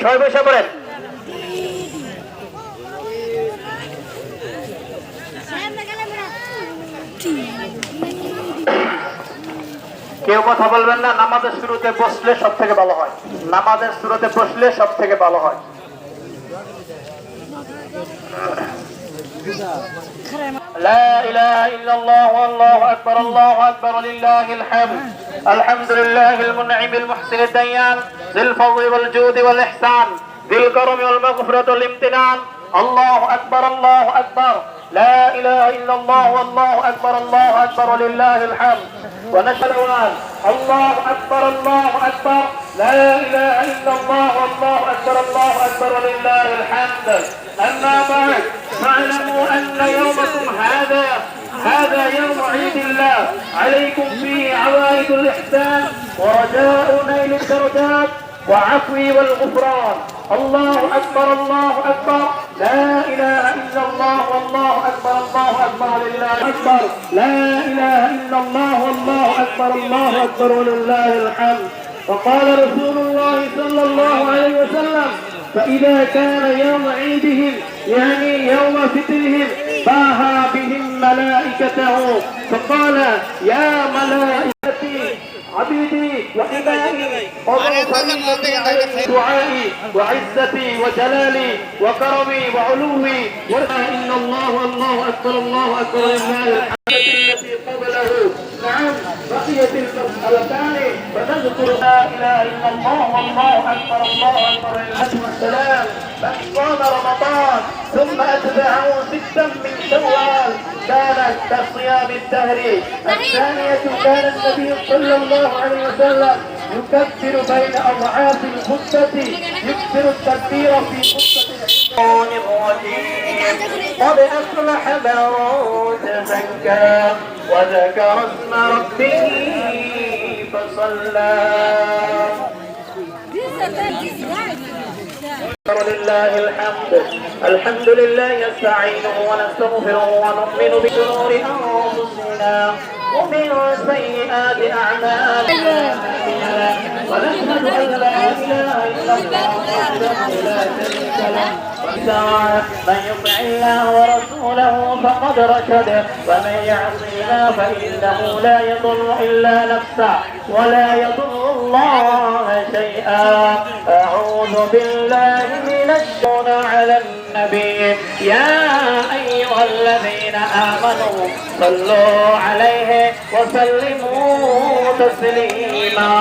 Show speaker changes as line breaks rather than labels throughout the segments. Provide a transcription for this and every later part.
সবাই বসে পড়েন। কেউ কথা বলবেন না, নামাজের শুরুতে বসলে সব থেকে ভালো হয়, নামাজের শুরুতে বসলে সব থেকে ভালো হয়। لا إله إلا الله والله أكبر الله أكبر لله الحمد. الحمد لله المنعم المحسن الديان ذي الفضل والجود والإحسان ذي الكرم والمغفرة والامتنان. الله أكبر الله أكبر لا إله إلا الله والله أكبر الله أكبر لله الحمد. ونشهد أن الله أكبر الله أكبر لا إله إلا الله والله أكبر الله أكبر لله الحمد. أما بعد فاعلموا أن يومكم هذا يوم عيد الله عليكم فيه عوائد الإحسان ورجاء نيل الدرجات وعفو والغفران. الله أكبر الله أكبر لا إله إلا الله والله أكبر الله أكبر لله أكبر لا إله إلا الله والله أكبر الله أكبر ولله الحمد. وقال رسول الله صلى الله عليه وسلم فإذا كان يوم عيدهم يعني يوم فطرهم باها بهم ملائكته فقال يا ملائكتي عبيدي وإمامي دعائي وعزتي وجلالي وكرمي وعلوي إن الله والله أكبر الله أكبر لله الحمد التي قبله. نعم بقيت المسألتان فنذكر لا إله إلا الله والله أكبر الله أكبر لله والسلام. من صام رمضان ثم أتبعه 6 من شوال كانت كصيام الدهر. الثانية كان النبي صلى الله عليه وسلم يكبر بين أضعاف الخطة يكثر التكبير في خطة الرجيم. قد أفلح من تزكى وذكر اسم ربه فصلى. لله الحمد. الحمد لله نستعينه ونستغفره ونؤمن بشرور أنفسنا ومن سيئات أعمالنا ونشهد أن لا إله إلا الله وحده لا شريك له. من يطع الله ورسوله فقد رشد ومن يعص الله فإنه لا يضر إلا نفسه ولا يضر الله شيئا. أعوذ بالله من الشيطان على النبي يا أيها الذين آمنوا صلوا عليه وسلموا تسليما.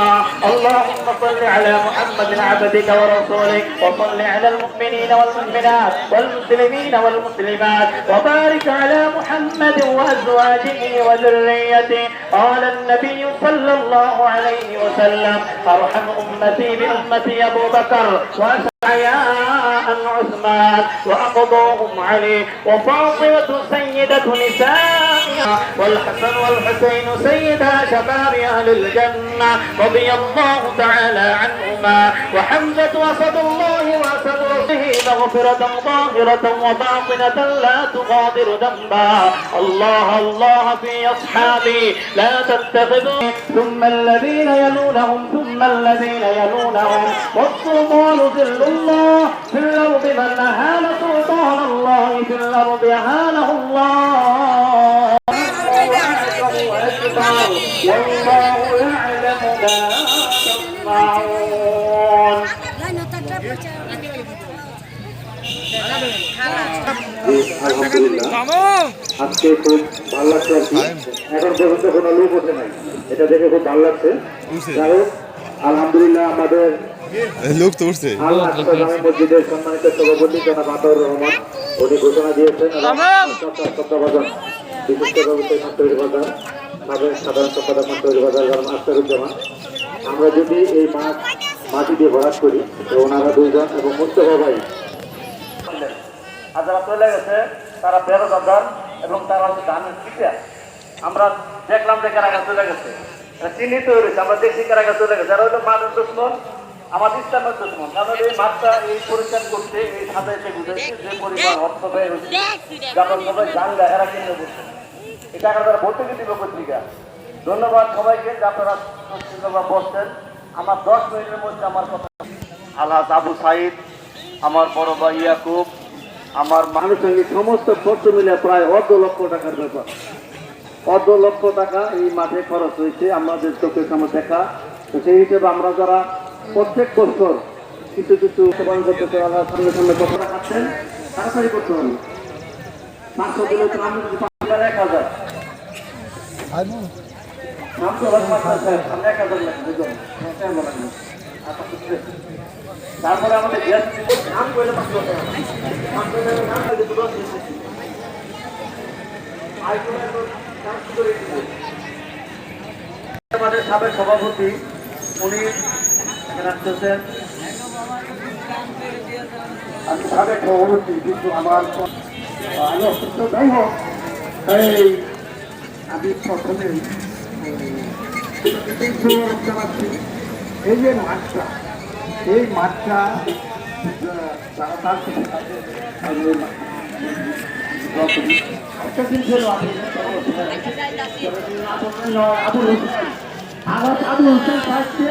اللهم صل على محمد عبدك ورسولك وصل على المؤمنين والمؤمنات والمسلمين والمسلمات وبارك على محمد وأزواجه وذريته. قال النبي صلى الله عليه وسلم أرحم أمتي بأمتي أبو بكر وعياء عثمان وأقضاهم علي وفاطمة سيدة نسائها والحسن والحسين سيدا شباب أهل الجنة رضي الله تعالى عنهما وحمزة وسد الله وأسد ربه مغفرة ظاهرة وباطنة لا تغادر ذنبا. الله الله في أصحابي لا تتخذوا ثم الذين يلونهم ثم الذين يلونهم والسلطان ذل الله في الأرض من أهان سلطان الله في الأرض أهانه الله. والله يعلم ما تصنعون.
আজকে খুব ভালো লাগছে আর কি। এখন পর্যন্ত কোনো লোক ওঠে নাই, এটা দেখে খুব ভালো লাগছে। যাই হোক আলহামদুলিল্লাহ আমাদের মসজিদের সম্মানিত সভাপতি জনাব আতাউর রহমান উনি ঘোষণা দিয়েছেন তত্ত্বাবধান বিশিষ্ট ব্যবসায়ী মাস্টারের বাজার সাধারণ সম্পাদক মাস্টারের বাজার আখতারুজ্জামান। আমরা যদি এই মাটি দিয়ে ভরাট করি তো ওনারা 2 জন এবং মুস্তফা ভাই
আর যারা চলে গেছে তারা বেরোজগার এবং তারা হচ্ছে ধানের চিটা। আমরা দেখলাম যে কারাগার চলে গেছে, চিহ্নিত হয়েছে, আমরা দেখছি কারাগার চলে গেছে। যারা হলো মানুষ দুশ্মন আমাদের ইসলামের দুশ্মন, কারণ এই মাঠটা এই পরিষ্কার করতে এই সাজাইতে বুঝাইছে যে পরিমাণ অর্থ ব্যয় হচ্ছে যারা সবাই জানলা এরা কিনে বলছে এই টাকা তারা ভর্তি দিল পত্রিকা। ধন্যবাদ সবাইকে যে আপনারা বসছেন। আমার 10 মিনিটের মধ্যে আমার কথা
আলহাজ আবু সাইদ, আমার বড় ভাই ইয়াকুব, আমার
আনুষঙ্গিক সমস্ত খরচ মিলে প্রায় 1.5 লক্ষ টাকার ব্যাপার। 1.5 লক্ষ টাকা এই মাঠে খরচ হয়েছে আমাদের চোখের সামনে দেখা। তো সেই হিসেবে আমরা যারা প্রত্যেক বছর কিছু কিছু প্রদান করতে আল্লাহ সামনে সামনে কত রাখাচ্ছেন তাড়াতাড়ি করতে হবে। 500 দিলে তো আমরা যদি 1000 তারপরে আমাদের গ্যাস নাম করে আমাদের সাবেক সভাপতি উনি আসতেছেন। আমি সাবেক সভাপতি কিন্তু আমার আমি অসুস্থ, যাই হোক আমি প্রথমে এই যে মাঠটা, এই মাঠটা একটা দিন ছিল আবুল হোসেন সাহেবকে